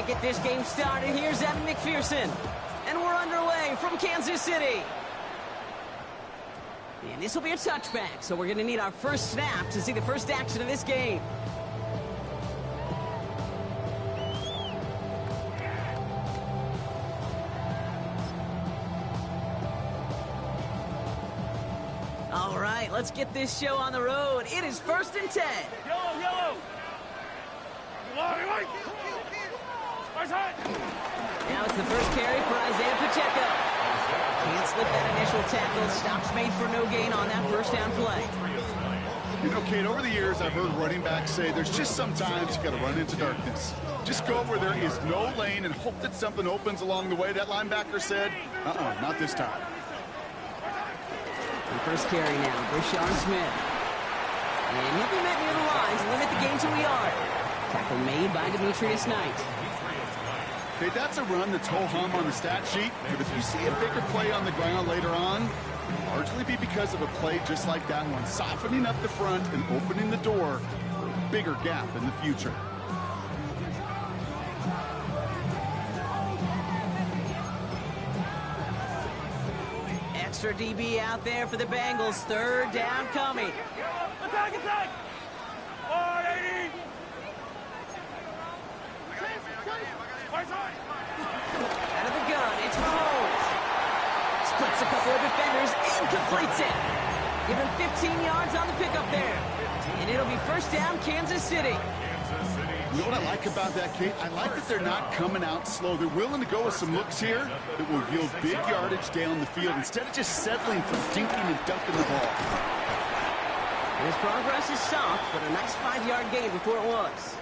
to get this game started. Here's Evan McPherson. And we're underway from Kansas City. And this will be a touchback, so we're going to need our first snap to see the first action of this game. All right, let's get this show on the road. It is 1st and 10. Yellow, yellow. Now it's the first carry for Isaiah Pacheco. Can't slip that initial tackle. Stops made for no gain on that first down play. You know, Kate, over the years, I've heard running backs say there's just sometimes you got to run into darkness. Just go where there is no lane and hope that something opens along the way. That linebacker said, not this time. The first carry now, Brashard Smith. And he'll be met near the line to limit the game to a yard. Tackle made by Demetrius Knight. Okay, that's a run that's ho-hum on the stat sheet, but if you see a bigger play on the ground later on, it'll largely be because of a play just like that one, softening up the front and opening the door for a bigger gap in the future. Extra DB out there for the Bengals. 3rd down coming. Attack, attack! 180! Out of the gun, it's Mahomes. Splits a couple of defenders and completes it. Give him 15 yards on the pickup there. And it'll be 1st down, Kansas City. You know what I like about that, Kate? I like that they're not coming out slow. They're willing to go with some looks here that will yield big yardage down the field instead of just settling for dinking and dunking the ball. And his progress is soft, but a nice 5-yard gain before it was.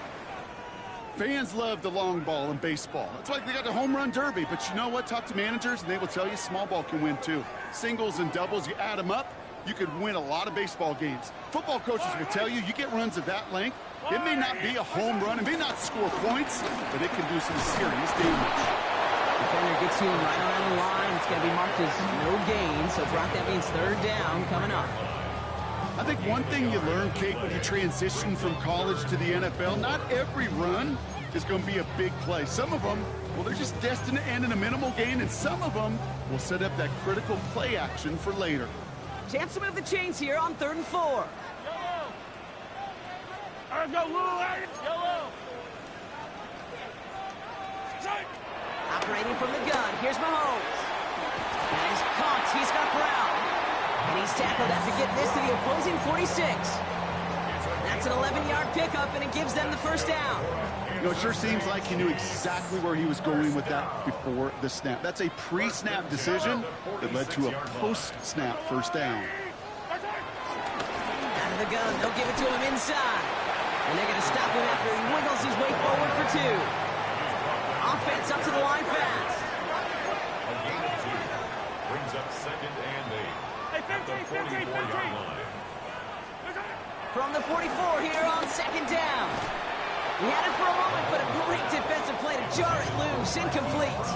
Fans love the long ball in baseball. It's like they got the home run derby, but you know what? Talk to managers, and they will tell you small ball can win too. Singles and doubles, you add them up, you could win a lot of baseball games. Football coaches will tell you, you get runs of that length, it may not be a home run, it may not score points, but it can do some serious damage. Defender gets to him right around the line. It's going to be marked as no gain, so Brock, that means 3rd down coming up. I think one thing you learn, Kate, when you transition from college to the NFL, not every run is going to be a big play. Some of them, well, they're just destined to end in a minimal gain, and some of them will set up that critical play action for later. Chance to move the chains here on 3rd and 4. Yellow! Let's go, Lou! Yellow! Operating from the gun, here's Mahomes. And he's caught, he's got Brown. And he's tackled after getting this to the opposing 46. That's an 11-yard pickup, and it gives them the 1st down. You know, it sure seems like he knew exactly where he was going with that before the snap. That's a pre-snap decision that led to a post-snap 1st down. Out of the gun, they'll give it to him inside. And they're going to stop him after he wiggles his way forward for 2. Offense up to the line fast. Brings up 2nd and 8. Hey, 15, 15, 15. From the 44 here on 2nd down. He had it for a moment, but a great defensive play to jar it loose. Incomplete.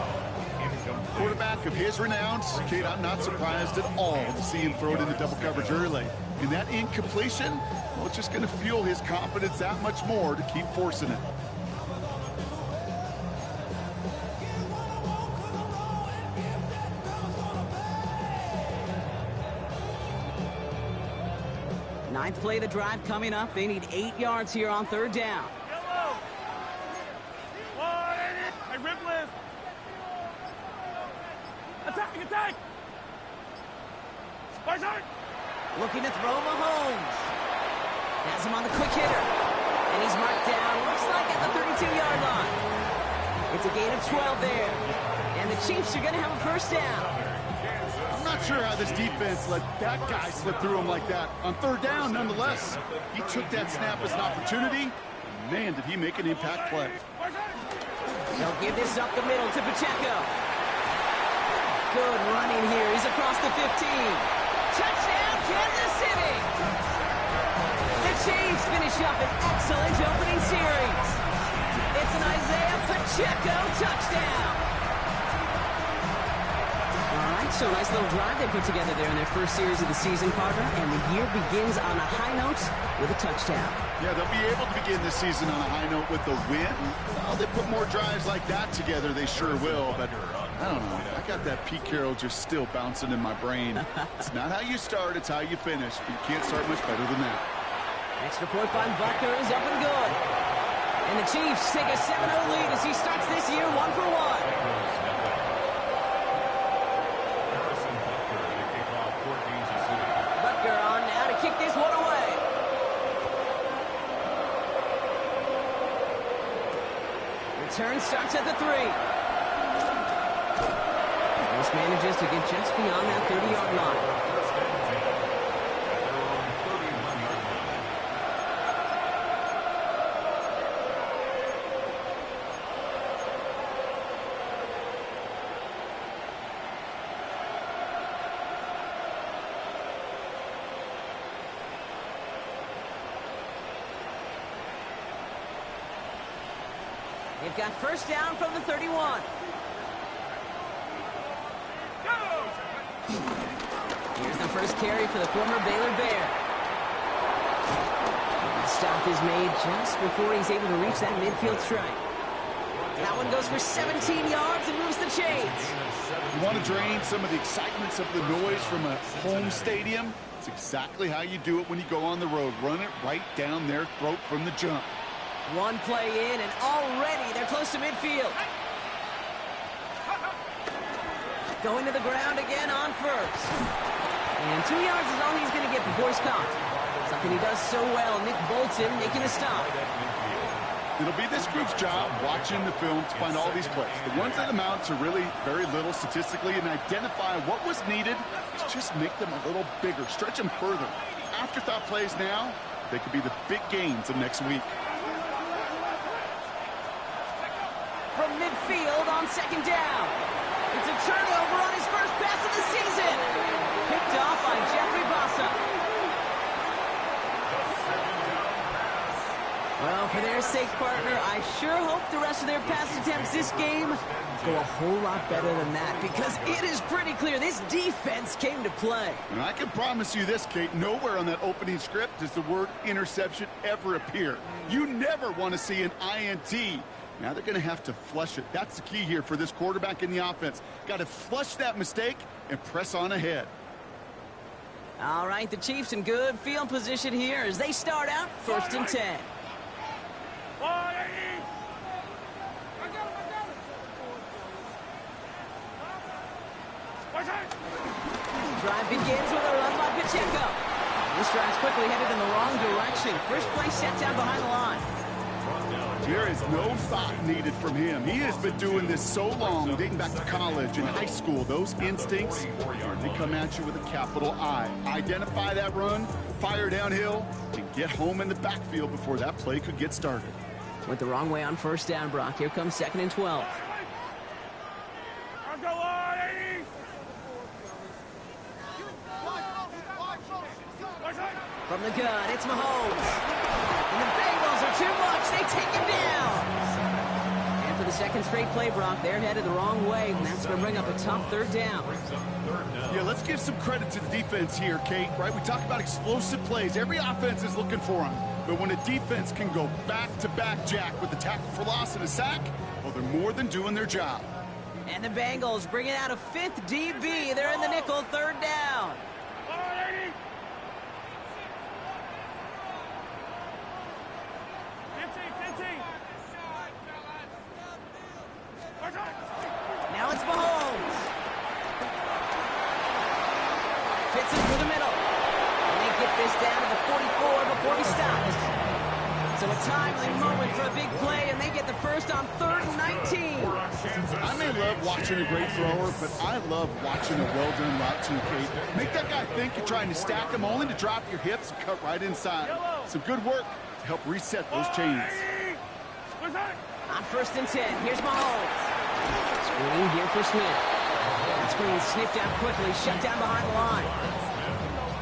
Quarterback of his renowns, Kate, I'm not surprised at all to see him throw it into double coverage early. And that incompletion, well, it's just going to fuel his confidence that much more to keep forcing it. Ninth play of the drive coming up. They need 8 yards here on 3rd down. Yellow! 180! Hey, rip lift! Attack, attack! Looking to throw Mahomes. Has him on the quick hitter. And he's marked down, looks like at the 32-yard line. It's a gain of 12 there. And the Chiefs are going to have a 1st down. I'm not sure how this defense let that guy slip through him like that. On 3rd down, nonetheless, he took that snap as an opportunity. Man, did he make an impact play. They'll give this up the middle to Pacheco. Good running here. He's across the 15. Touchdown, Kansas City! The Chiefs finish up an excellent opening series. It's an Isaiah Pacheco touchdown. All right, So a nice little drive they put together there in their first series of the season, partner. And the year begins on a high note with a touchdown. Yeah, they'll be able to begin the season on a high note with a win. Well, they put more drives like that together, they sure will. But I don't know. I got that Pete Carroll just still bouncing in my brain. It's not how you start, it's how you finish. But you can't start much better than that. Extra point by Butker is up and good. And the Chiefs take a 7-0 lead as he starts this year 1 for 1. Butker on now to kick this one away. Return starts at the 3. This manages to get just beyond that 30-yard line. They've got first down from the 31. Here's the first carry for the former Baylor Bear. The stop is made just before he's able to reach that midfield strike. That one goes for 17 yards and moves the chains. You want to drain some of the excitement, some of the noise from a home stadium? It's exactly how you do it when you go on the road. Run it right down their throat from the jump. One play in, and already they're close to midfield. Going to the ground again on first. And 2 yards is all he's going to get before he's caught. Something he does so well, Nick Bolton making a stop. It'll be this group's job watching the film to find all these plays. The ones that amount to really very little statistically and identify what was needed to just make them a little bigger, stretch them further. Afterthought plays now, they could be the big gains of next week. From midfield on second down. It's a turnover on his first pass of the season. Picked off by Jeffrey Bossa. Well, for their sake, partner, I sure hope the rest of their pass attempts this game go a whole lot better than that, because it is pretty clear this defense came to play. And I can promise you this, Kate, nowhere on that opening script does the word interception ever appear. You never want to see an INT. Now they're going to have to flush it. That's the key here for this quarterback in the offense. Got to flush that mistake and press on ahead. All right, the Chiefs in good field position here as they start out 1st and 10. Drive begins with a run by Pacheco. This drive's quickly headed in the wrong direction. First play set down behind the line. There is no thought needed from him. He has been doing this so long, dating back to college and high school. Those instincts, they come at you with a capital I. Identify that run, fire downhill, and get home in the backfield before that play could get started. Went the wrong way on first down, Brock. Here comes 2nd and 12. From the gun, it's Mahomes. And the Bengals are too much. They take him down. And for the second straight play, Brock, they're headed the wrong way, and that's going to bring up a tough 3rd down. Yeah, let's give some credit to the defense here, Kate, right? We talk about explosive plays. Every offense is looking for them. But when a defense can go back-to-back, Jack, with a tackle for loss and a sack, well, they're more than doing their job. And the Bengals bringing out a 5th DB. They're in the nickel, 3rd down. Now it's Mahomes. Fits it through the middle. And they get this down to the 44 before he stops. So a timely moment for a big play, and they get the first on 3rd and 19. I may love watching a great thrower, but I love watching a well-done route too, Kate. Make that guy think you're trying to stack him, only to drop your hips and cut right inside. Some good work to help reset those chains. On 1st and 10, here's Mahomes. Screen here for Smith. That screen sniffed out quickly, shut down behind the line.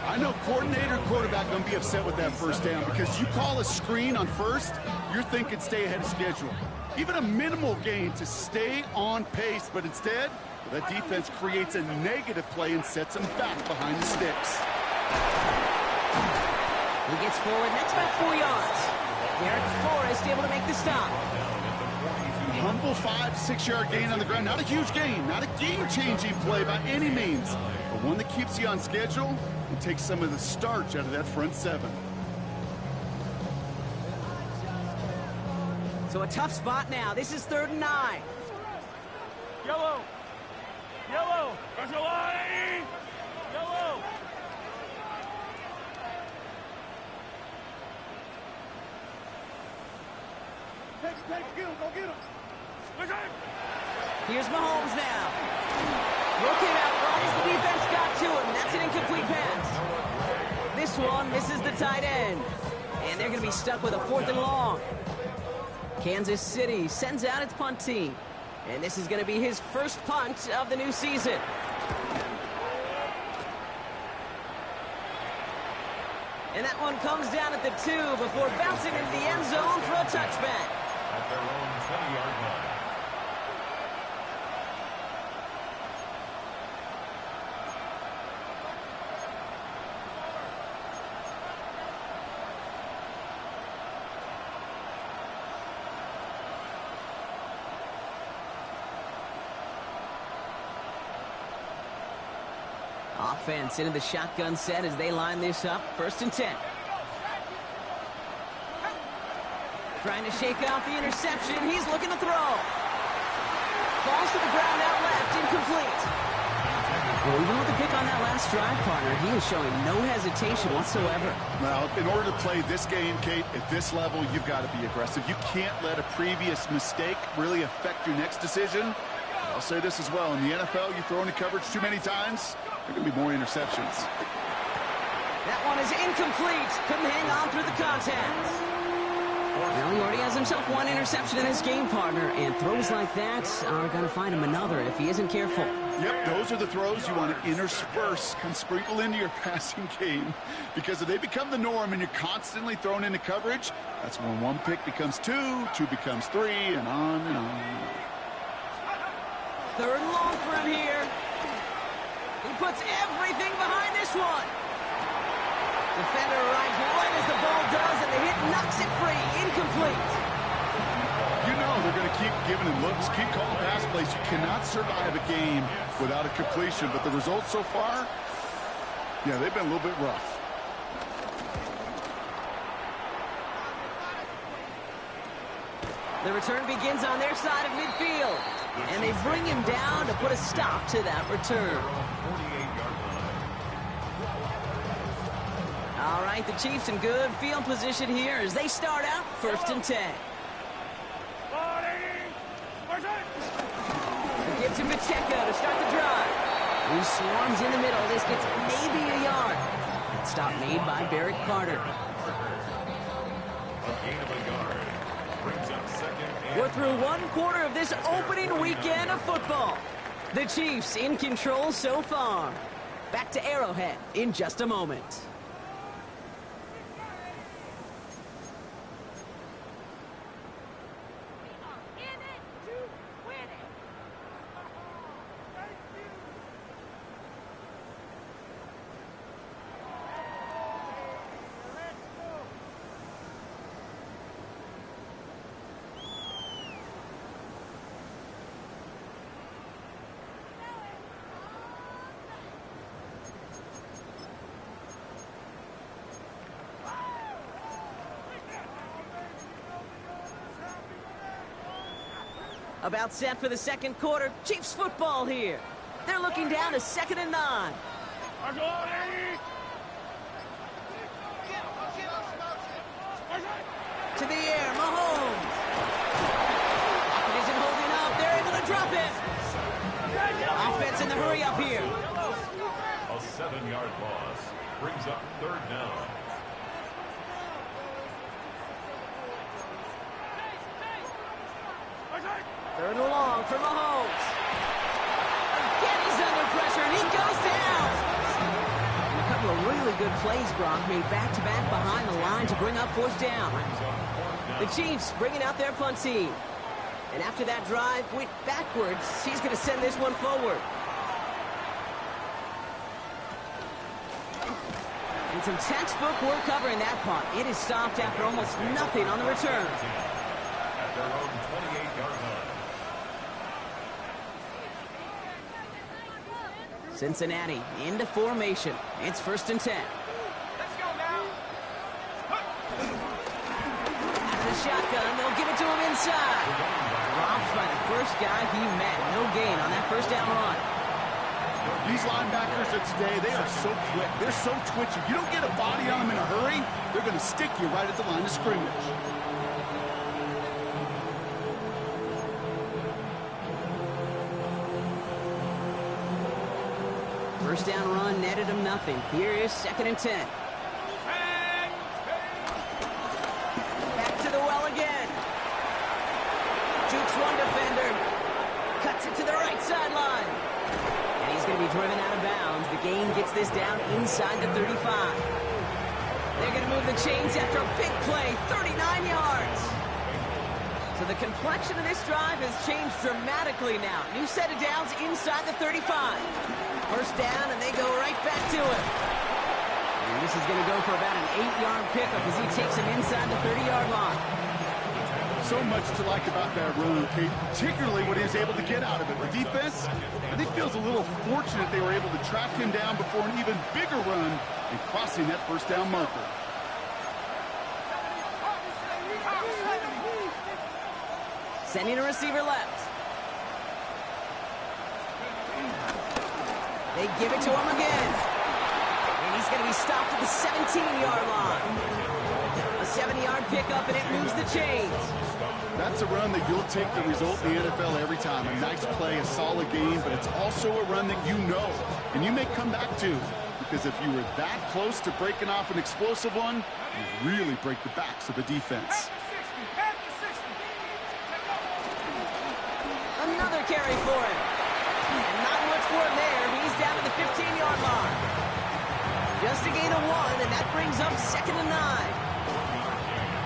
I know coordinator and quarterback going to be upset with that first down, because you call a screen on first, you're thinking stay ahead of schedule. Even a minimal gain to stay on pace, but instead, That defense creates a negative play and sets them back behind the sticks. He gets forward, next about 4 yards. Derek Forrest able to make the stop. Humble 5 to 6 yard gain on the ground. Not a huge gain, not a game-changing play by any means, but one that keeps you on schedule and takes some of the starch out of that front seven. So a tough spot now. This is 3rd and 9. Yellow. Yellow. Special line. Yellow. Take, get him, go get him. Here's Mahomes now. Throw came out right as the defense got to him. That's an incomplete pass. This one misses the tight end. And they're going to be stuck with a 4th and long. Kansas City sends out its punt team. And this is going to be his first punt of the new season. And that one comes down at the 2 before bouncing into the end zone for a touchback. At their own 20-yard line. Offense into the shotgun set as they line this up. 1st and 10. Trying to shake off the interception. He's looking to throw. Falls to the ground out left. Incomplete. Well, even with the pick on that last drive, partner, he is showing no hesitation whatsoever. Well, in order to play this game, Kate, at this level, you've got to be aggressive. You can't let a previous mistake really affect your next decision. I'll say this as well. In the NFL, you throw into coverage too many times, there can be more interceptions. That one is incomplete. Couldn't hang on through the contact. Well, he already has himself 1 interception in this game, partner, and throws like that are going to find him another if he isn't careful. Yep, those are the throws you want to intersperse and sprinkle into your passing game, because if they become the norm and you're constantly thrown into coverage, that's when 1 pick becomes 2, 2 becomes 3, and on and on. 3rd and long for him here. He puts everything behind this one. Defender arrives right as the ball does, and the hit knocks it free. Incomplete. You know they're going to keep giving him looks, keep calling pass plays. You cannot survive a game without a completion, but the results so far, yeah, they've been a little bit rough. The return begins on their side of midfield, and they bring him down to put a stop to that return. All right, the Chiefs in good field position here as they start out 1st and 10. Gives him Pacheco to start the drive. He swarms in the middle. This gets maybe a yard. Stop made by Barrett Carter. We're through 1 quarter of this opening weekend of football. The Chiefs in control so far. Back to Arrowhead in just a moment. About set for the 2nd quarter. Chiefs football here. They're looking down to 2nd and 9. To the air, Mahomes. Pocket isn't holding up. They're able to drop it. Offense in the hurry up here. A 7-yard loss brings up 3rd down. Third and long for Mahomes. Again, he's under pressure, and he goes down. And a couple of really good plays, Gronk, made back-to-back behind the line to bring up 4th down. The Chiefs bringing out their punt team. And after that drive went backwards, he's going to send this one forward. And some textbook work covering that punt. It is stopped after almost nothing on the return. At their own 28-yard line. Cincinnati into formation. It's 1st and 10. Let's go now. Out of the shotgun, they'll give it to him inside. Dropped by the first guy he met. No gain on that first down run. These linebackers of today, they are so quick. They're so twitchy. You don't get a body on them in a hurry, they're going to stick you right at the line of scrimmage. First down run netted him nothing. Here is 2nd and 10. Back to the well again. Jukes one defender. Cuts it to the right sideline. And he's going to be driven out of bounds. The gain gets this down inside the 35. They're going to move the chains after a big play. 39 yards. So the complexion of this drive has changed dramatically now. New set of downs inside the 35. First down, and they go right back to it. And this is going to go for about an 8-yard pickup as he takes him inside the 30-yard line. So much to like about that run, Kate, particularly what he was able to get out of it. The defense, I think, feels a little fortunate they were able to track him down before an even bigger run and crossing that first down marker. Sending a receiver left. They give it to him again. And he's going to be stopped at the 17-yard line. A 70-yard pickup, and it moves the chains. That's a run that you'll take the result in the NFL every time. A nice play, a solid game, but it's also a run that you know and you may come back to, because if you were that close to breaking off an explosive one, you really break the backs of the defense. Another carry for him. And not much for him there. He's down to the 15-yard line. Just a gain of 1, and that brings up 2nd and 9.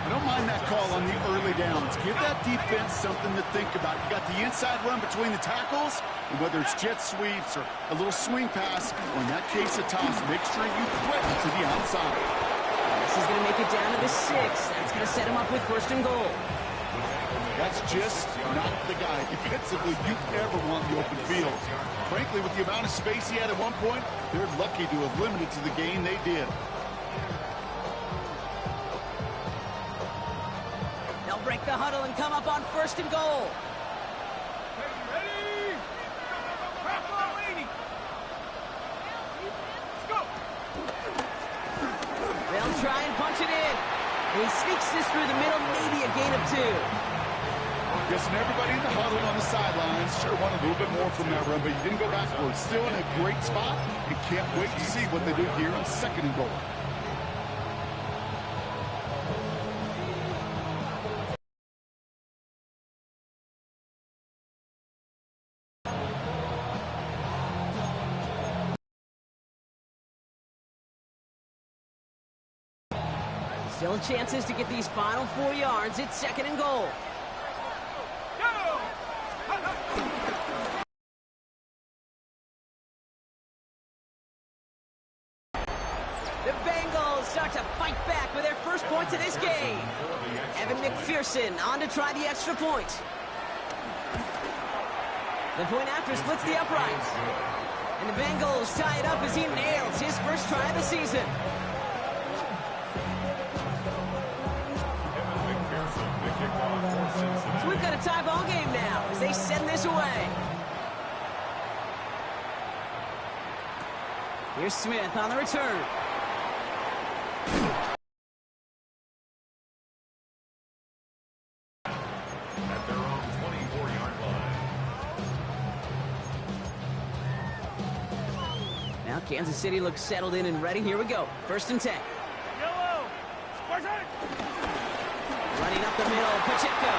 I don't mind that call on the early downs. Give that defense something to think about. You got the inside run between the tackles, and whether it's jet sweeps or a little swing pass, or in that case a toss, make sure you threaten to the outside. And this is going to make it down to the 6. That's going to set him up with 1st and goal. That's just not the guy defensively you ever want in the open field. Frankly, with the amount of space he had at one point, they're lucky to have limited to the gain they did. They'll break the huddle and come up on 1st and goal. Ready? Go! They'll try and punch it in. And he sneaks this through the middle, maybe a gain of 2. Guessing everybody in the huddle on the sidelines sure wanted a little bit more from that run, but you didn't go backwards. Still in a great spot, and can't wait to see what they do here on 2nd and goal. Still chances to get these final 4 yards. It's 2nd and goal. The Bengals start to fight back with their first points of this game. Evan McPherson on to try the extra point. The point after splits the uprights. And the Bengals tie it up as he nails his first try of the season. So we've got a tie ball game now as they send this away. Here's Smith on the return. At their own 24-yard line. Now Kansas City looks settled in and ready. Here we go. 1st and 10. Yellow! Running up the middle, Pacheco.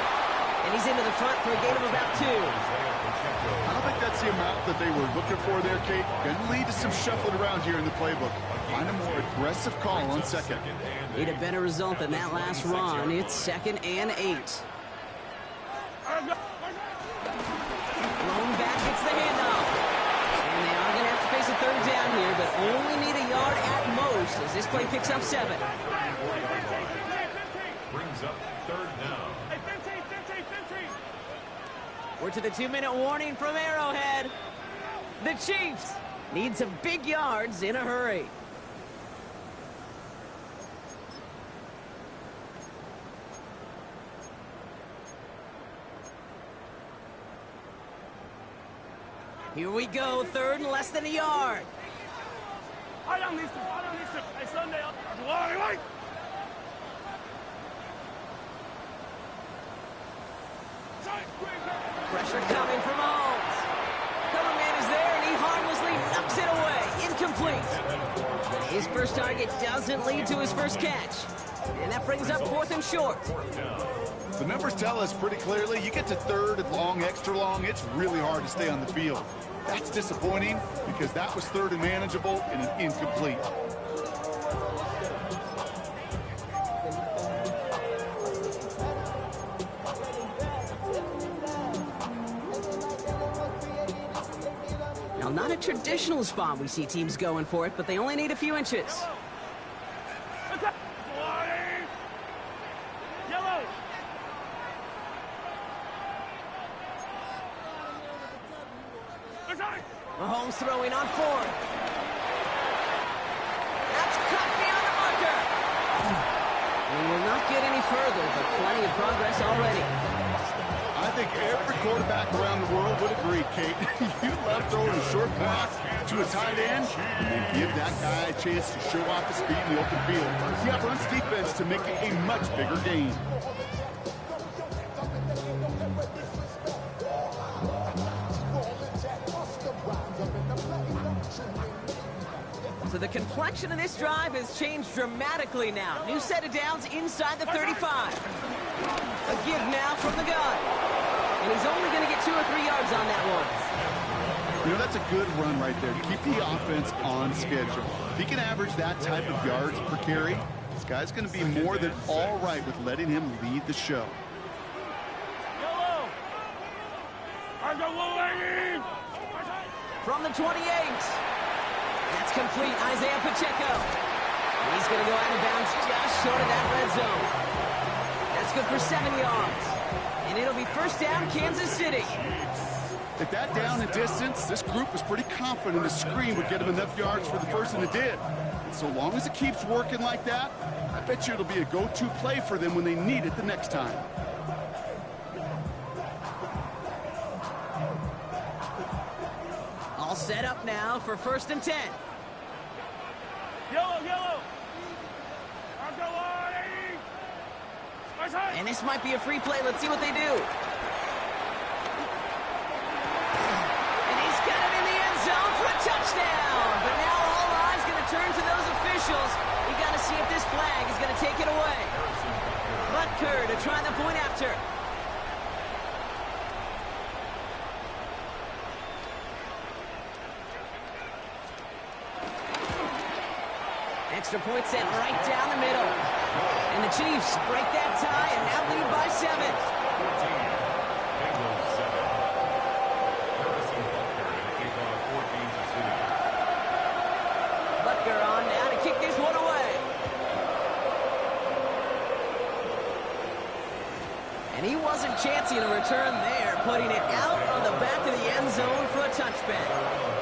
And he's into the front for a gain of about 2. I don't think that's the amount that they were looking for there, Kate. Can lead to some shuffling around here in the playbook. Find a more aggressive call on 2nd. Need a better result than that last run. It's 2nd and 8. gets the handoff. And they are going to have to face a third down here, but only need a yard at most as this play picks up 7. Brings up third down. Hey, 15, 15, 15. We're to the 2-minute warning from Arrowhead. The Chiefs need some big yards in a hurry. Here we go, 3rd and less than a yard. I don't need to. Hey, Sunday. Wait. Pressure coming from Mahomes. Cover man is there, and he harmlessly knocks it away. Incomplete. His first target doesn't lead to his first catch. And that brings up 4th and short. The numbers tell us pretty clearly, you get to 3rd and long, extra long, it's really hard to stay on the field. That's disappointing because that was 3rd and manageable and an incomplete. Now, not a traditional spot we see teams going for it, but they only need a few inches. Yellow. Mahomes throwing on 4th. That's cut beyond the marker. We will not get any further, but plenty of progress already. I think every quarterback around the world would agree, Kate. You love throwing a short pass to a tight end and then give that guy a chance to show off his speed in the open field. He runs defense to make it a much bigger gain. So the complexion of this drive has changed dramatically now. New set of downs inside the 35. A give now from the gun. And he's only going to get 2 or 3 yards on that one. You know, that's a good run right there to keep the offense on schedule. If he can average that type of yards per carry, this guy's going to be more than all right with letting him lead the show. Yellow. From the 28. That's complete. Isaiah Pacheco. He's going to go out of bounds just short of that red zone. That's good for 7 yards. And it'll be first down, Kansas City. At that down and distance, this group was pretty confident a screen would get him enough yards for the first, and it did. And so long as it keeps working like that, I bet you it'll be a go-to play for them when they need it the next time. All set up now for 1st and 10. Yellow. And this might be a free play. Let's see what they do. And he's got it in the end zone for a touchdown. But now all eyes going to turn to those officials. We got to see if this flag is going to take it away. Butker to try the point after. Extra point set right down the middle. And the Chiefs break that tie and now lead by 7. Butker on now to kick this one away. And he wasn't chancing a return there, putting it out on the back of the end zone for a touchback.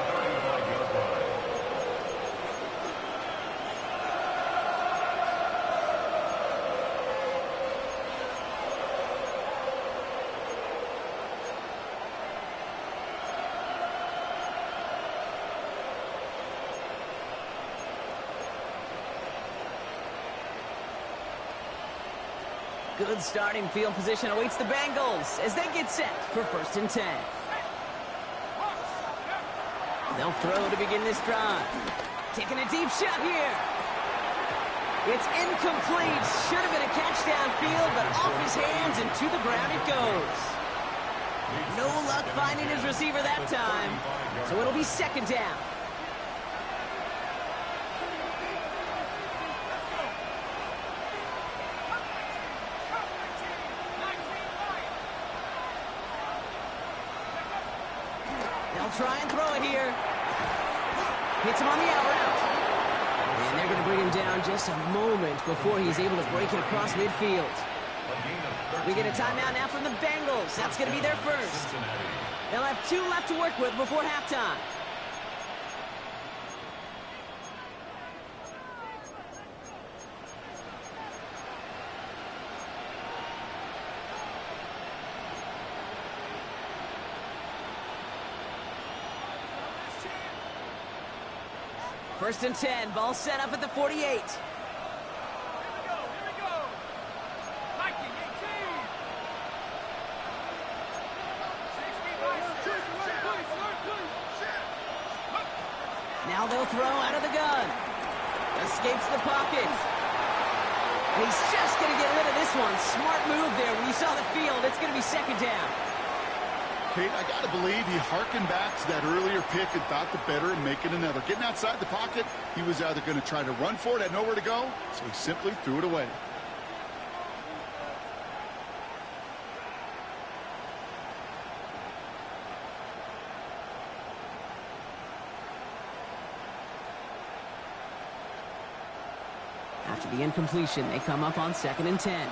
Good starting field position awaits the Bengals as they get set for 1st and 10. They'll throw to begin this drive. Taking a deep shot here. It's incomplete. Should have been a catch downfield, but off his hands and to the ground it goes. No luck finding his receiver that time, so it'll be 2nd down. try and throw it here. Hits him on the out route. And they're going to bring him down just a moment before he's able to break it across midfield. We get a timeout now from the Bengals. That's going to be their first. They'll have 2 left to work with before halftime. First and 10, ball set up at the 48. Here we go. Mikey, 18. Now they'll throw out of the gun. Escapes the pocket. And he's just going to get rid of this one. Smart move there. When you saw the field, it's going to be second down. Kate, I got to believe he harkened back to that earlier pick and thought the better and make it another. Getting outside the pocket, he was either going to try to run for it, had nowhere to go, so he simply threw it away. After the incompletion, they come up on second and 10.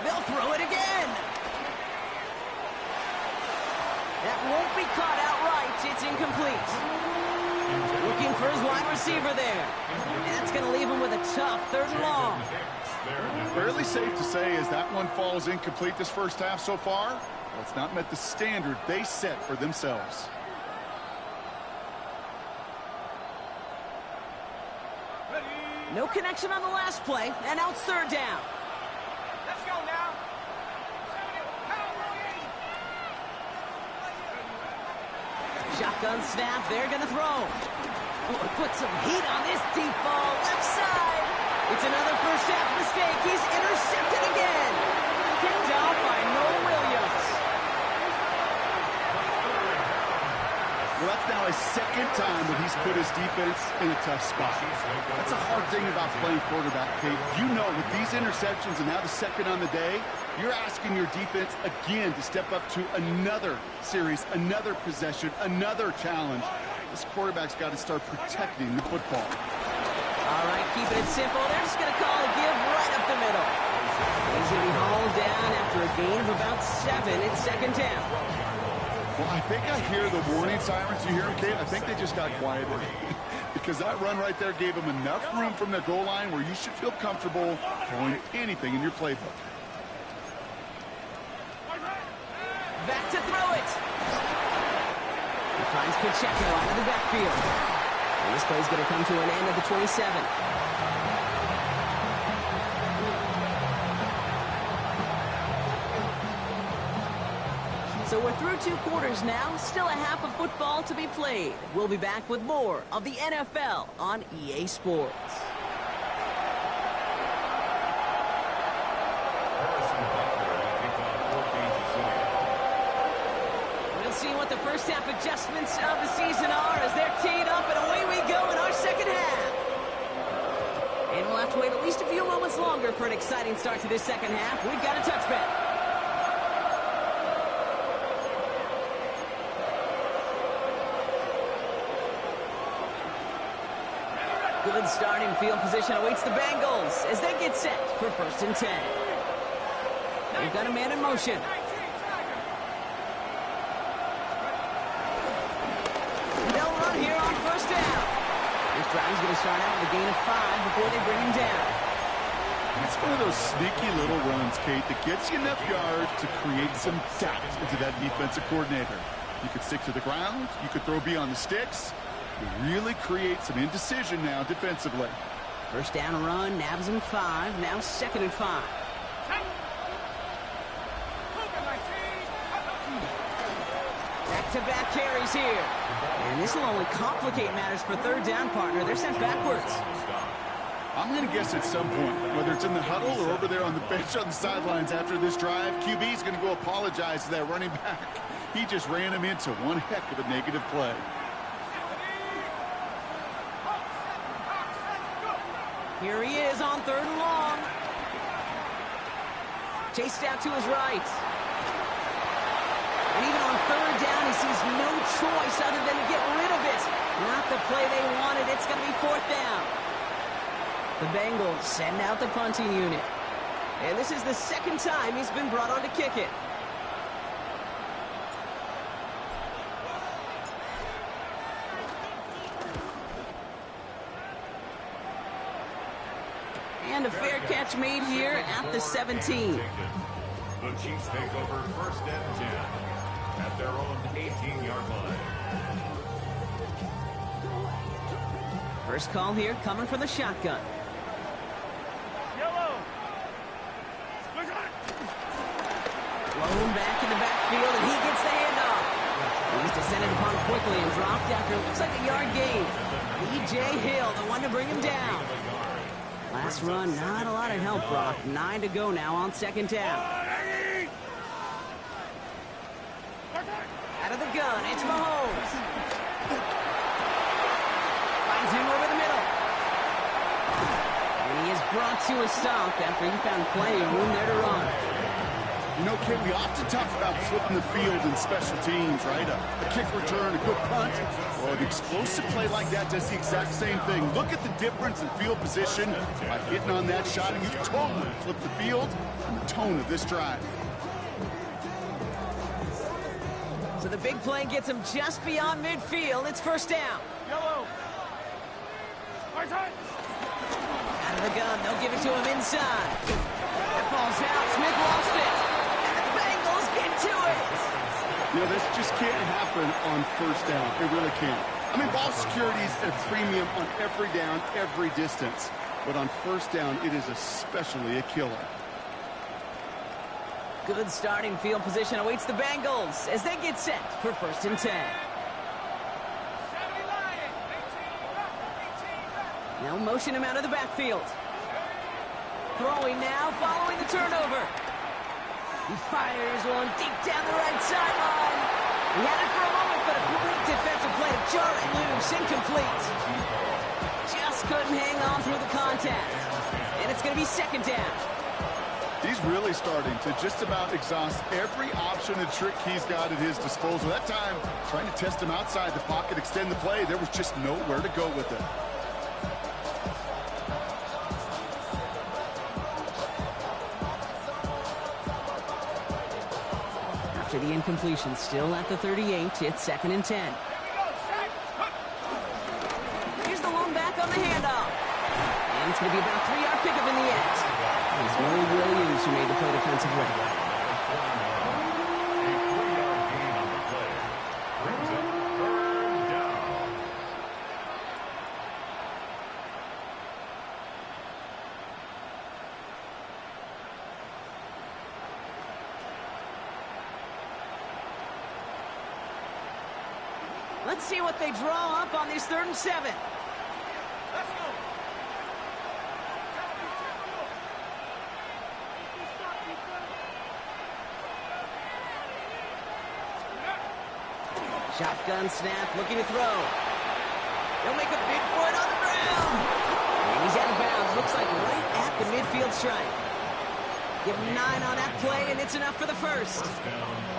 They'll throw it again. That won't be caught outright. It's incomplete. Looking for his wide receiver there. And that's going to leave him with a tough 3rd and long. Fairly safe to say as that one falls incomplete this first half so far, well, it's not met the standard they set for themselves. No connection on the last play, and now it's 3rd down. Let's go now. Shotgun snap, they're going to throw. Oh, put some heat on this deep ball, left side. It's another first half mistake. He's intercepted again. Picked out by Noah Williams. Well, that's now his 2nd time that he's put his defense in a tough spot. That's a hard thing about playing quarterback, Kate. You know, with these interceptions and now the 2nd on the day, you're asking your defense again to step up to another series, another possession, another challenge. This quarterback's got to start protecting the football. All right, keeping it simple. They're just going to call a give right up the middle. He's going to be hauled down after a gain of about 7. It's 2nd down. Well, I think I hear the warning sirens. You hear them, Kate? I think they just got quieted. Because that run right there gave them enough room from the goal line where you should feel comfortable calling anything in your playbook. Back to throw it. He finds Pacheco out of the backfield. And this play's going to come to an end at the 27. So we're through 2 quarters now. Still a half of football to be played. We'll be back with more of the NFL on EA Sports. We'll see what the first half adjustments of the season are as they're teed up, and away we go in our 2nd half. And we'll have to wait at least a few moments longer for an exciting start to this 2nd half. We've got a touchback. Good starting field position awaits the Bengals as they get set for 1st and 10. They've got a man in motion. They'll run here on 1st down. This drive's going to start out with a gain of 5 before they bring him down. It's one of those sneaky little runs, Kate, that gets you enough yards to create some doubt into that defensive coordinator. You could stick to the ground. You could throw beyond the sticks. You really create some indecision now defensively. 1st down run, nabs him 5. Now 2nd and 5. Back-to-back carries here. And this will only complicate matters for 3rd down, partner. They're sent backwards. I'm going to guess at some point, whether it's in the huddle or over there on the bench on the sidelines after this drive, QB is going to go apologize to that running back. He just ran him into one heck of a negative play. Here he is on 3rd and long. Chased out to his right. And even on third down, he sees no choice other than to get rid of it. Not the play they wanted. It's going to be fourth down. The Bengals send out the punting unit. And this is the second time he's been brought on to kick it. And a fair catch made here at the 17. The Chiefs take over first and 10 at their own 18-yard line. First call here coming from the shotgun. Yellow. Blown back in the backfield, and he gets the handoff. He's descended upon quickly and dropped after it looks like a yard gain. E.J. Hill, the one to bring him down. Last run, not a lot of help, Brock. 9 to go now on second down. Out of the gun, it's Mahomes. Finds him over the middle. And he is brought to a stop after he found plenty of room there to run. You know, Kate, we often talk about flipping the field in special teams, right? A kick return, a good punt. Well, an explosive play like that does the exact same thing. Look at the difference in field position by hitting on that shot, and you've totally flipped the field and the tone of this drive. So the big play gets him just beyond midfield. It's first down. Yellow. Out of the gun, they'll give it to him inside. That ball's out. Smith lost it. And the Bengals get to it. You know, this just can't happen on first down. It really can't. I mean, ball security is at a premium on every down, every distance. But on first down, it is especially a killer. Good starting field position awaits the Bengals as they get set for first and 10. Now motion him out of the backfield. Throwing now, following the turnover. He fires one deep down the right sideline. He had it for a moment, but a great defensive play to jar it loose, incomplete. Just couldn't hang on through the contact. And it's going to be second down. He's really starting to just about exhaust every option and trick he's got at his disposal. That time, trying to test him outside the pocket, extend the play, there was just nowhere to go with it. After the incompletion, still at the 38, it's second and 10. Here's the lone back on the handoff. And it's going to be about a 3-yard pickup in the end. It's Mo Williams who made the play defensively. A 3-yard gain on the play brings up third down. Let's see what they draw up on this 3rd and 7. Let's go. Shotgun snap, looking to throw. They'll make a bid for it on the ground. And he's out of bounds. Looks like right at the midfield stripe. Give him 9 on that play, and it's enough for the first.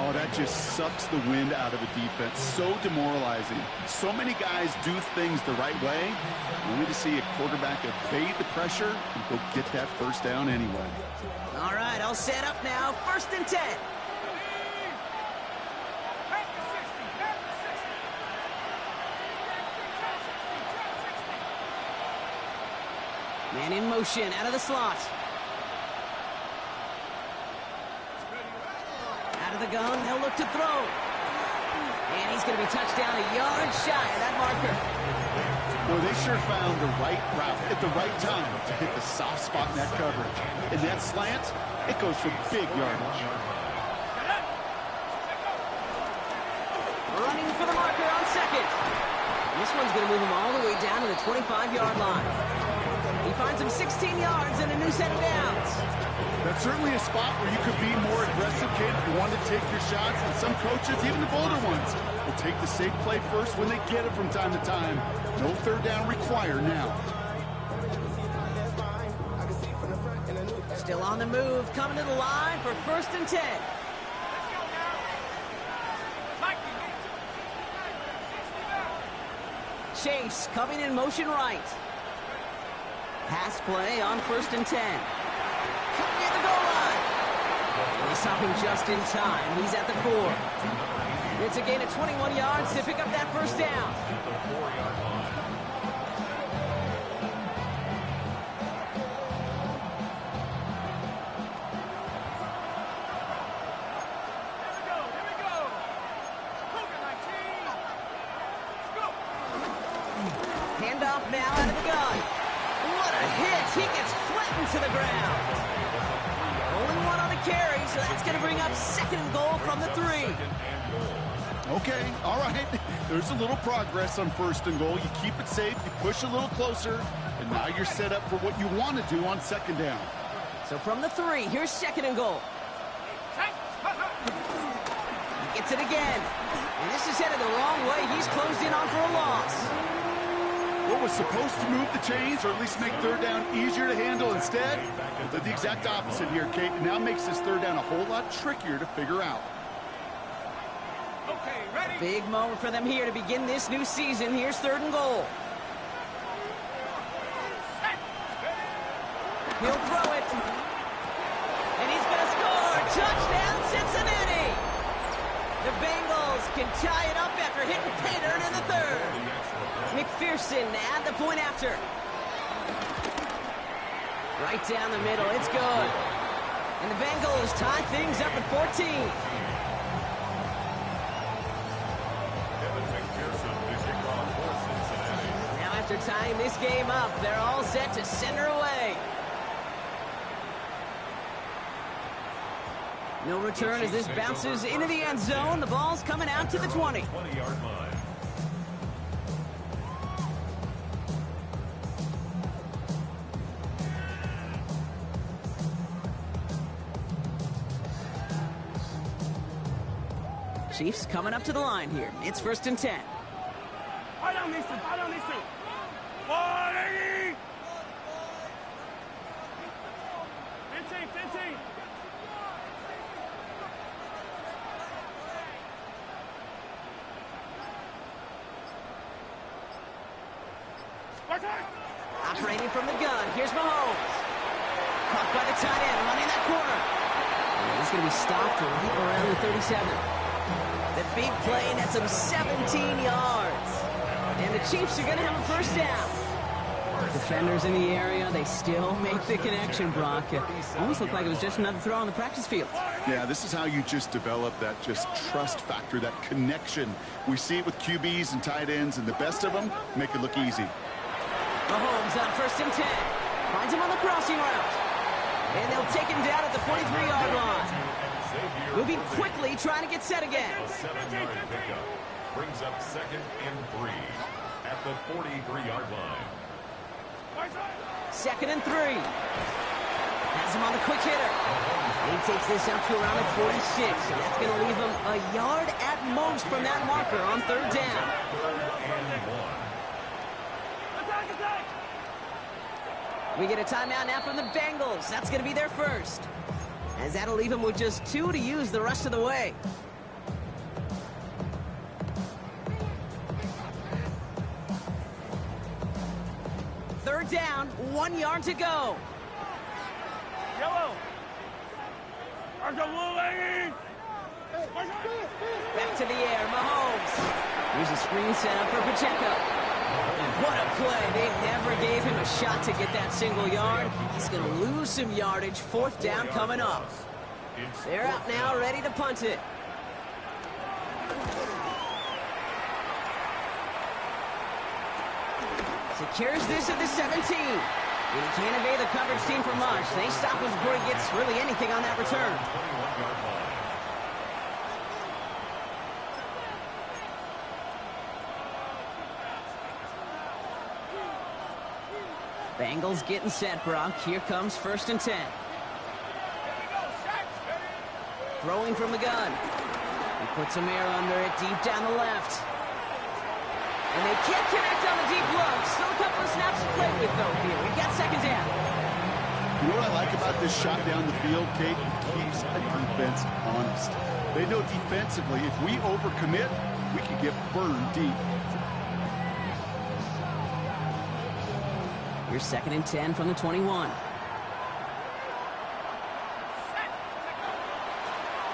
Oh, that just sucks the wind out of a defense. So demoralizing. So many guys do things the right way, only to see a quarterback evade the pressure and go get that first down anyway. All right, all set up now. First and 10. Man in motion, out of the slot. Out of the gun, they'll look to throw. And he's going to be touched down a yard shy of that marker. Boy, they sure found the right route at the right time to hit the soft spot in that coverage. And that slant, it goes for big yardage. Running for the marker on second. This one's going to move him all the way down to the 25-yard line. He finds him 16 yards and a new set of downs. That's certainly a spot where you could be more aggressive, kid, if you want to take your shots. And some coaches, even the bolder ones, will take the safe play first when they get it from time to time. No third down required now. Still on the move, coming to the line for 1st and 10. Chase coming in motion right. Pass play on 1st and 10. Coming near the goal line. And they stop him just in time. He's at the 4. It's a gain of 21 yards to pick up that 1st down. Handoff now out of the gun. What a hit. He gets flattened to the ground. Only one on the carry, so that's going to bring up 2nd and goal from the 3. Okay, all right. There's a little progress on 1st and goal. You keep it safe, you push a little closer, and now you're set up for what you want to do on 2nd down. So from the 3, here's 2nd and goal. He gets it again. And this is headed the wrong way. He's closed in on for a loss. What was supposed to move the chains, or at least make 3rd down easier to handle instead, did the exact opposite here, Kate. It now makes this 3rd down a whole lot trickier to figure out. Okay, ready? Big moment for them here to begin this new season. Here's 3rd and goal. He'll throw it. And he's going to score. Touchdown, Cincinnati. The Bengals can tie it up after hitting pay dirt in the 3rd. McPherson at the point after. Right down the middle. It's good. And the Bengals tie things up at 14. Now after tying this game up, they're all set to send her away. No return as this bounces into the end zone. The ball's coming out to the 20. 20-yard line. Chiefs coming up to the line here. It's 1st and 10. I don't need to. 180. 15. Operating from the gun. Here's Mahomes. Caught by the tight end, running that corner. And he's going to be stopped right around the 37. The big play nets him 17 yards. And the Chiefs are going to have a 1st down. Defenders in the area, they still make the connection, Brock. It almost looked like it was just another throw on the practice field. Yeah, this is how you just develop that just trust factor, that connection. We see it with QBs and tight ends, and the best of them make it look easy. Mahomes on 1st and 10. Finds him on the crossing route. And they'll take him down at the 43-yard line. Moving quickly, trying to get set again. 7-yard pickup brings up 2nd and 3 at the 43-yard line. 2nd and 3. Has him on the quick hitter. He takes this up to around the 46, and that's going to leave him a yard at most from that marker on 3rd down. 3rd and 1. We get a timeout now from the Bengals. That's going to be their 1st. As that'll leave them with just 2 to use the rest of the way. Third down, 1 yard to go. Yellow. Back to the air, Mahomes. Here's a screen set up for Pacheco. What a play. They never gave him a shot to get that single yard. He's going to lose some yardage. 4th down coming up. They're out now, ready to punt it. Secures this at the 17. And he can't evade the coverage team for much. They stop him before he gets really anything on that return. Bengals getting set, Brock. Here comes 1st and 10. Throwing from the gun. He puts some air under it, deep down the left. And they can't connect on the deep look. Still a couple of snaps to play with, though, here. We've got 2nd down. You know what I like about this shot down the field, Kate? It keeps a defense honest. They know defensively, if we overcommit, we can get burned deep. Here's 2nd and 10 from the 21.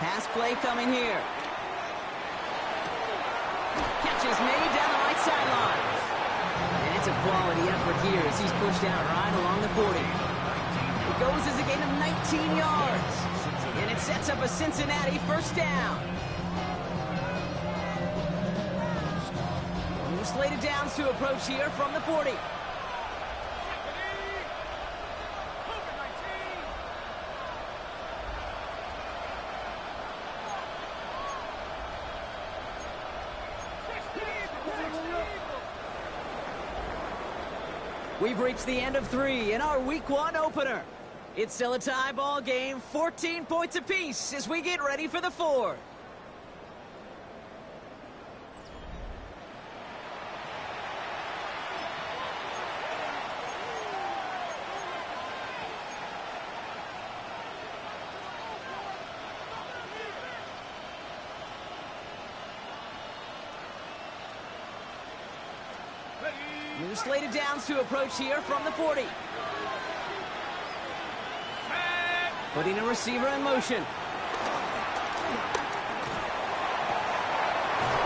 Pass play coming here. Catch is made down the right sideline. And it's a quality effort here as he's pushed out right along the 40. It goes as a gain of 19 yards. And it sets up a Cincinnati first down. New slated downs to approach here from the 40. We've reached the end of 3 in our Week 1 opener. It's still a tie ball game, 14 points apiece as we get ready for the 4th. New slated downs to approach here from the 40. Putting a receiver in motion.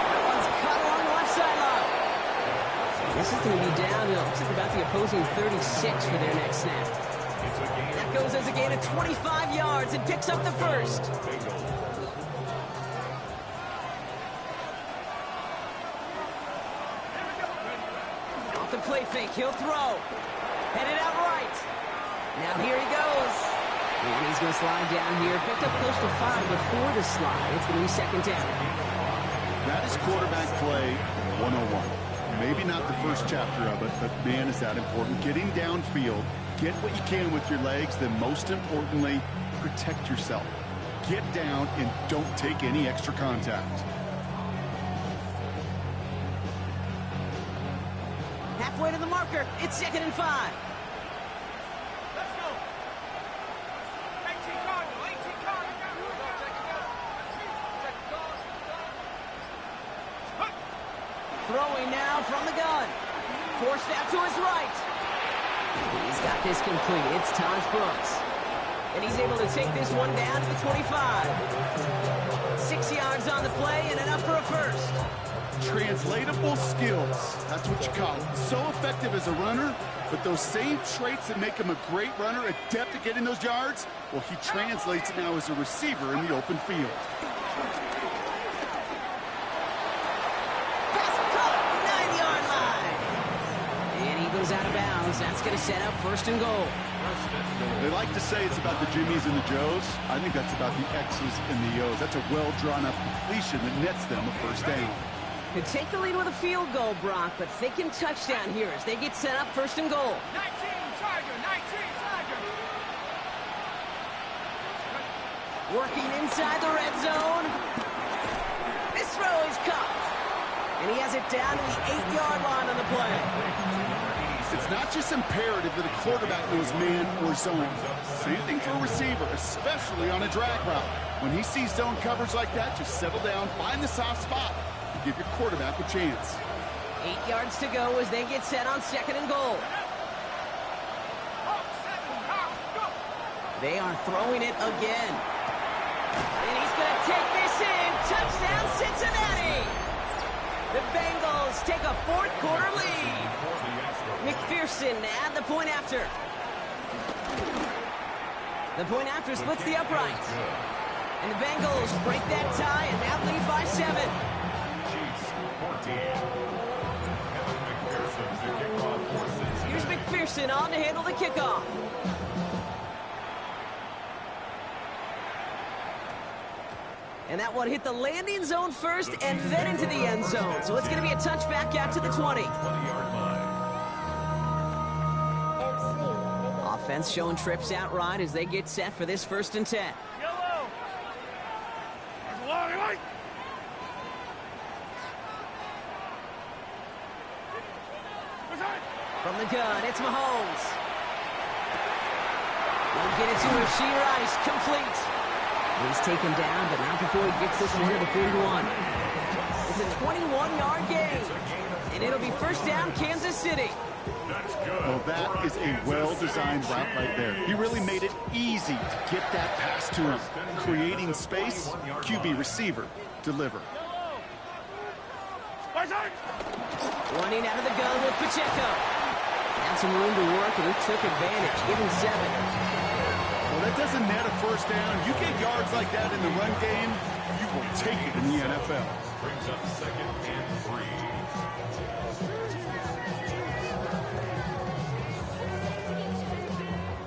That one's cut along the left sideline. This is going to be downhill. Looks like about the opposing 36 for their next snap. That goes as a gain of 25 yards and picks up the first. The play fake, he'll throw. Headed out right. Now here he goes. And he's going to slide down here. Picked up close to 5 before the slide. It's going to be 2nd down. That is quarterback play 101. Maybe not the first chapter of it, but man, is that important. Getting downfield, get what you can with your legs, then most importantly, protect yourself. Get down and don't take any extra contact. Halfway to the marker. It's 2nd and 5. Let's go. 18 Cardinal, 18 Cardinal. Throwing now from the gun. Forced out to his right. He's got this complete. It's Taj Brooks. And he's able to take this one down to the 25. 6 yards on the play and enough for a first. Translatable skills. That's what you call it. So effective as a runner, but those same traits that make him a great runner, adept at getting those yards, well, he translates it now as a receiver in the open field. Pass caught, 9-yard line. And he goes out of bounds. That's going to set up 1st and goal. They like to say it's about the Jimmies and the Joes. I think that's about the X's and the O's. That's a well-drawn-up completion that nets them a first down. Could take the lead with a field goal, Brock, but thinking touchdown here as they get set up 1st and goal. 19 Tiger, 19 Tiger. Working inside the red zone. This throw is caught. And he has it down to the 8-yard line on the play. It's not just imperative that a quarterback knows man or zone. Same thing for a receiver, especially on a drag route. When he sees zone coverage like that, just settle down, find the soft spot. Give your quarterback a chance. 8 yards to go as they get set on 2nd and goal. They are throwing it again. And he's going to take this in. Touchdown, Cincinnati! The Bengals take a 4th quarter lead. McPherson at the point after. The point after splits the upright. And the Bengals break that tie and now lead by 7. Here's McPherson on to handle the kickoff. And that one hit the landing zone first and then into the end zone. So it's going to be a touchback out to the 20. Offense showing trips out right as they get set for this 1st and 10. Yellow. There's a long right. From the gun, it's Mahomes. They'll get it to Rashee Rice. Complete. He's taken down, but not before he gets this one to the 41. It's a 21-yard gain, and it'll be first down, Kansas City. Well, that is a well-designed route right there. He really made it easy to get that pass to him. Creating space, QB receiver, deliver. Running out of the gun with Pacheco. Had some room to work, and he took advantage, giving 7. Well, that doesn't net a first down. You get yards like that in the run game, you will take it in the NFL. Brings up 2nd and 3.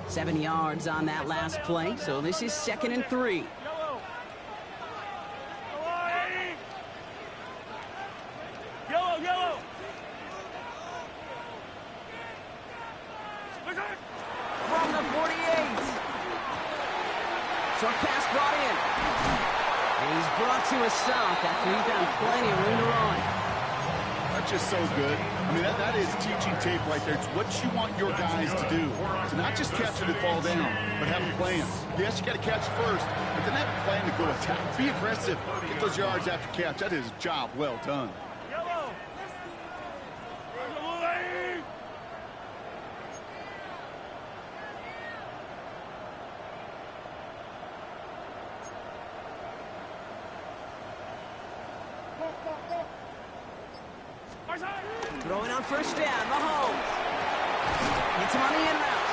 7 yards on that last play, so this is 2nd and 3. Yellow. From the 48. Short pass brought in. And he's brought to a stop after he found plenty of room to run. That's just so good. I mean, that is teaching tape right there. It's what you want your guys to do. To not just catch it and fall down, but have them plan. Yes, you got to catch it first, but then have a plan to go attack. Be aggressive. Get those yards after catch. That is a job well done. Yellow. Throwing on first down, Mahomes. Hits him on the in route.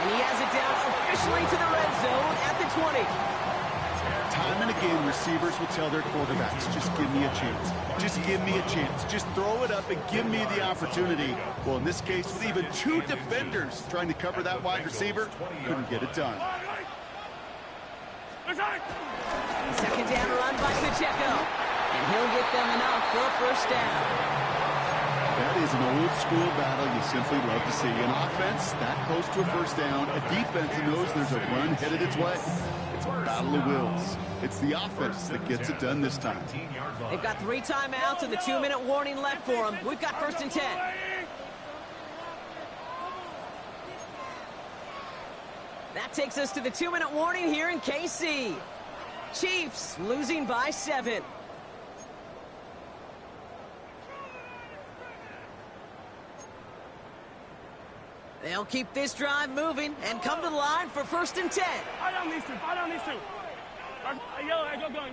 And he has it down officially to the red zone at the 20. Time and again, receivers will tell their quarterbacks, just give me a chance. Just give me a chance. Just throw it up and give me the opportunity. Well, in this case, with even 2 defenders trying to cover that wide receiver, couldn't get it done. Second down run by Pacheco. And he'll get them enough for a first down. That is an old-school battle you simply love to see. An offense that close to a first down, a defense that knows there's a run headed its way. It's a battle of wills. It's the offense that gets it done this time. They've got 3 timeouts and the 2-minute warning left for them. We've got first and 10. That takes us to the 2-minute warning here in KC. Chiefs losing by 7. They'll keep this drive moving and come to the line for first and 10. Fire down these two. Yellow, go gun.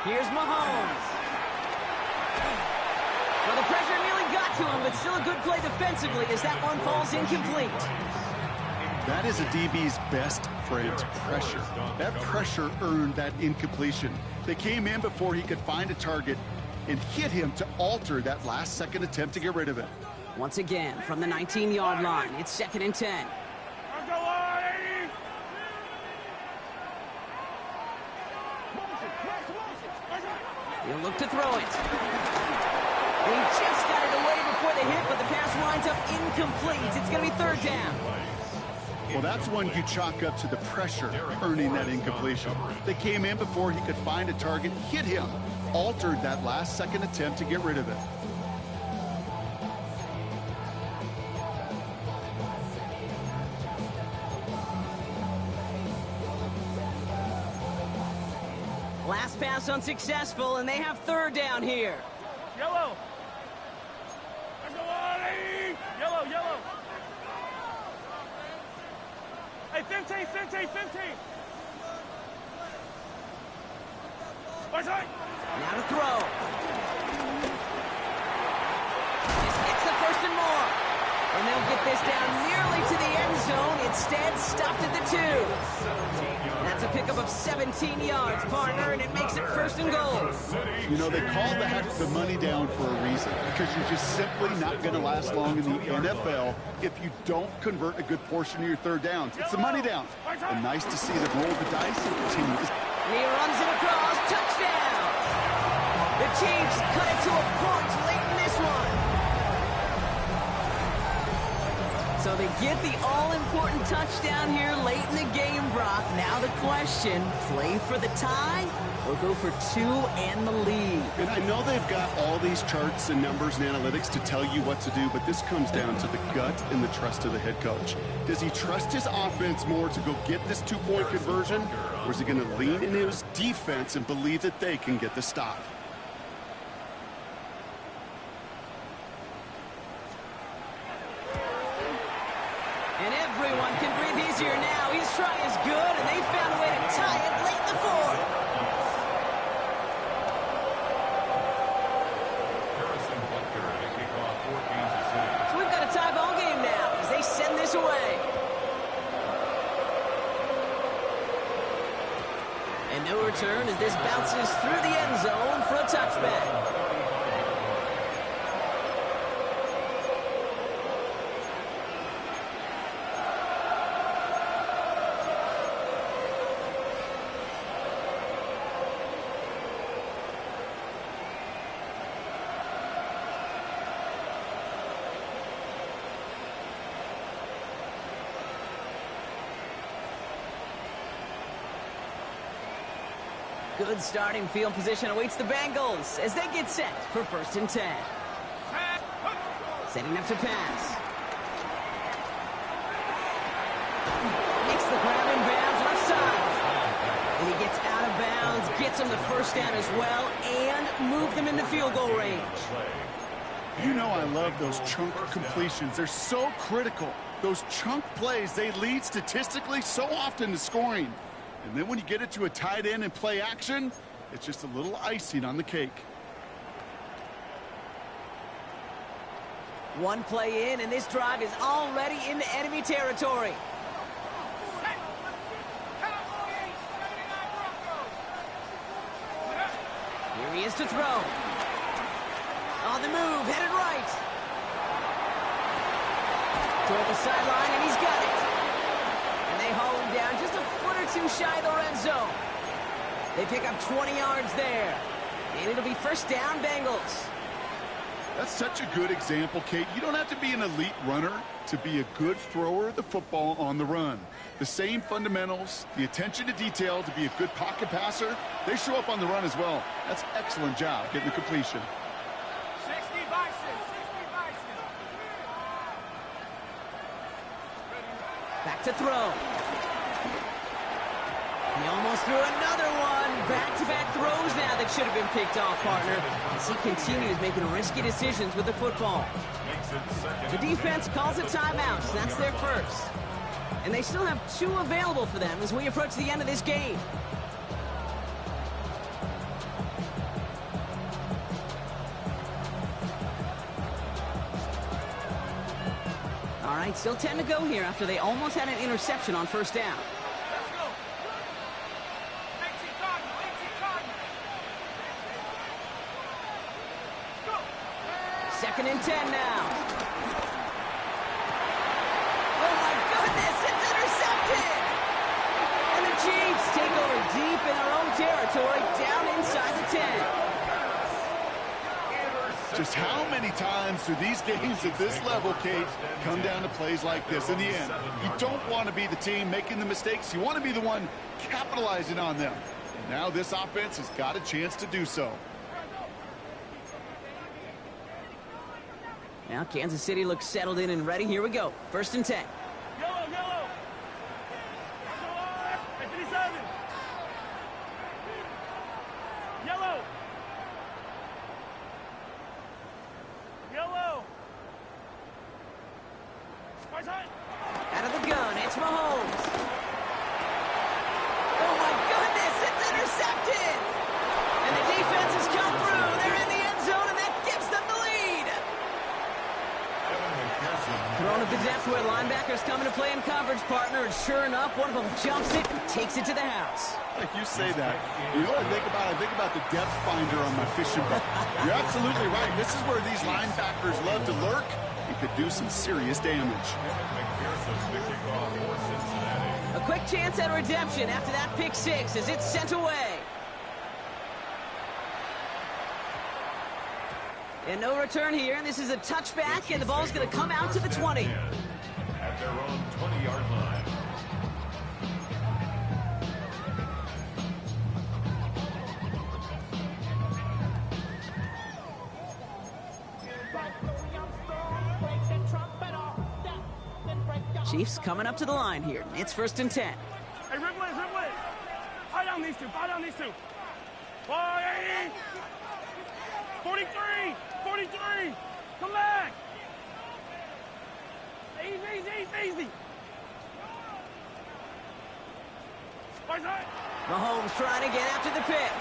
Here's Mahomes. Well, the pressure nearly got to him, but still a good play defensively as that one falls incomplete. That is a DB's best friend, pressure. That pressure earned that incompletion. They came in before he could find a target and hit him to alter that last-second attempt to get rid of it. Once again, from the 19-yard line, it's 2nd and 10. He'll look to throw it. He just got it away before the hit, but the pass winds up incomplete. It's going to be 3rd down. Well, that's one you chalk up to the pressure earning that incompletion. They came in before he could find a target, hit him, altered that last-second attempt to get rid of it. Last pass unsuccessful, and they have 3rd down here. Yellow. Hey, 15. Now to throw. This hits the 1st and more. And they'll get this down nearly to the end zone. Instead, stopped at the 2. That's a pickup of 17 yards, partner, and it makes it 1st and goal. You know, they call the money down for a reason, because you're just simply not going to last long in the NFL if you don't convert a good portion of your 3rd downs. It's the money down. And nice to see them roll the dice and continue. And he runs it across. Touchdown! The Chiefs cut it to a point late in this one. So they get the all-important touchdown here late in the game, Brock. Now the question, play for the tie They'll go for 2 and the lead. And I know they've got all these charts and numbers and analytics to tell you what to do, but this comes down to the gut and the trust of the head coach. Does he trust his offense more to go get this 2-point conversion, or is he going to lean into his defense and believe that they can get the stop? And everyone can breathe easier now. His try is good, and they found a way to tie it late in the fourth. So we've got a tie ball game now as they send this away. And no return as this bounces through the end zone for a touchback. Good starting field position awaits the Bengals as they get set for 1st and 10. Setting up to pass. Makes the grab in bounds left side. And he gets out of bounds, gets him the first down as well, and move them into field goal range. You know I love those chunk completions. They're so critical. Those chunk plays, they lead statistically so often to scoring. And then when you get it to a tight end and play action, it's just a little icing on the cake. One play in, and this drive is already into enemy territory. Here he is to throw. On the move, headed right. Toward the sideline, and he's got it. And they haul him down just a foot or two shy of the red zone. They pick up 20 yards there. And it'll be 1st down, Bengals. That's such a good example, Kate. You don't have to be an elite runner to be a good thrower of the football on the run. The same fundamentals, the attention to detail to be a good pocket passer, they show up on the run as well. That's an excellent job getting the completion. 60 Bison, 60 Bison. Back to throw. He almost threw another one. Back-to-back throws now that should have been picked off, partner, as he continues making risky decisions with the football. The defense calls a timeout, so that's their first. And they still have 2 available for them as we approach the end of this game. All right, still 10 to go here after they almost had an interception on 1st down. Let's go. 18 Cardinal, 18 Cardinal. Go. 2nd and 10 now. Oh my goodness, it's intercepted! And the Chiefs take over deep in their own territory, down inside the 10. Just how many times do these games at this level, Kate, come down to plays like this? In the end, you don't want to be the team making the mistakes. You want to be the one capitalizing on them. And now this offense has got a chance to do so. Now Kansas City looks settled in and ready. Here we go. 1st and 10. Yellow, yellow. 57. Yellow. Yellow. Right side. Out of the gun, it's Mahomes. Oh my goodness, it's intercepted! And the defense has come through. They're in the end zone, and that gives them the lead. Thrown at the depth where linebackers come into play in coverage, partner, and sure enough, one of them jumps it and takes it to the house. Like you say that, you know what I think about? I think about the depth finder on my fishing boat. You're absolutely right. This is where these linebackers love to lurk and could do some serious damage. A quick chance at redemption after that pick 6 as it's sent away. And no return here, and this is a touchback, and the ball's going to come out to the 20. At their own 20-yard line. Chiefs coming up to the line here. It's 1st and 10. Hey, Ripley. Buy down these two. 43. Come back. Easy. Mahomes trying to get after the pick.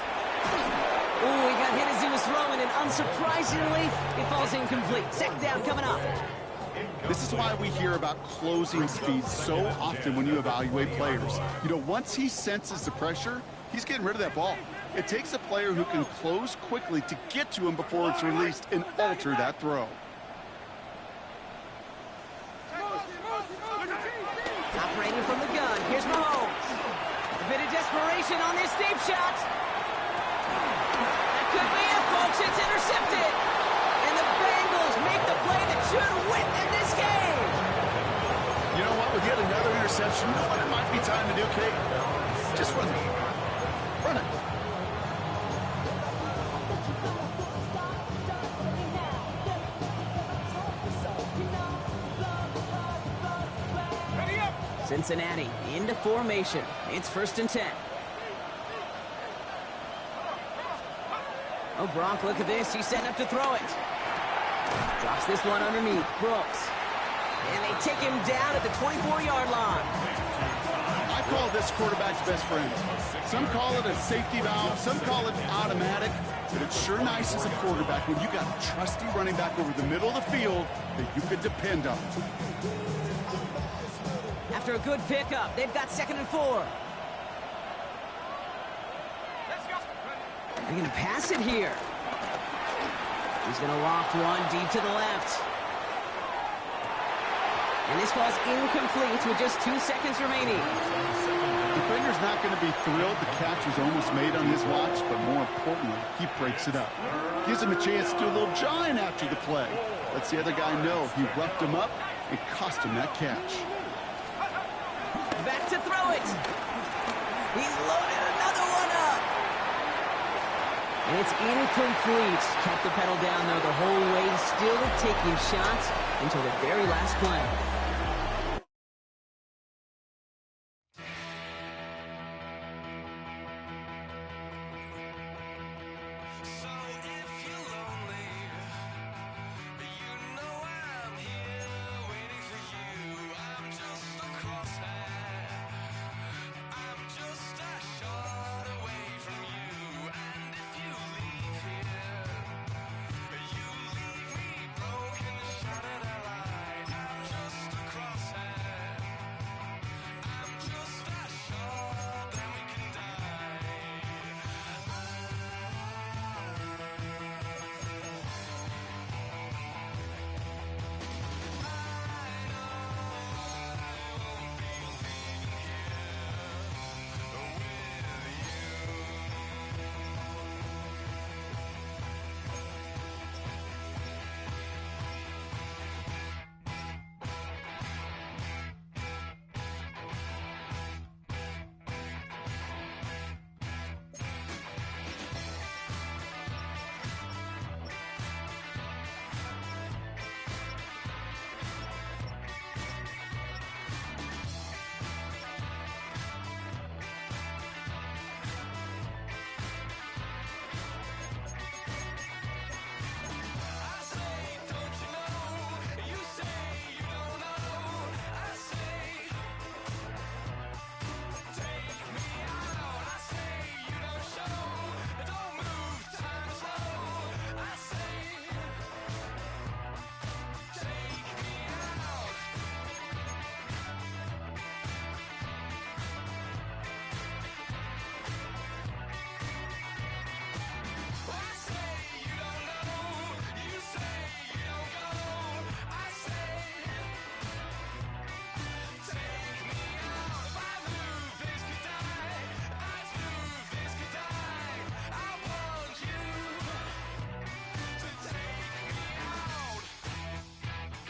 Ooh, he got hit as he was throwing, and unsurprisingly, it falls incomplete. 2nd down coming up. This is why we hear about closing speed so often when you evaluate players. You know, once he senses the pressure, he's getting rid of that ball. It takes a player who can close quickly to get to him before it's released and alter that throw. Operating from the gun, here's Mahomes. A bit of desperation on this deep shot. That could be it, folks. It's intercepted. And the Bengals make the play that should win them this game. You know what? With yet another interception, you know what it might be time to do, Kate? Just run it. Run it. Cincinnati into formation. It's 1st and 10. Oh, Gronk, look at this. He's setting up to throw it. Drops this one underneath. Brooks. And they take him down at the 24-yard line. I call this quarterback's best friend. Some call it a safety valve. Some call it automatic. But it's sure nice as a quarterback when you got a trusty running back over the middle of the field that you can depend on. After a good pickup, they've got 2nd and 4. They're going to pass it here. He's going to loft one deep to the left. And this falls incomplete with just 2 seconds remaining. Defender's not going to be thrilled the catch was almost made on his watch, but more importantly, he breaks it up. Gives him a chance to do a little jawing after the play. Lets the other guy know he roughed him up and cost him that catch. Back to throw it. He's loaded another one up. And it's incomplete. Kept the pedal down, though, the whole way. Still taking shots until the very last play.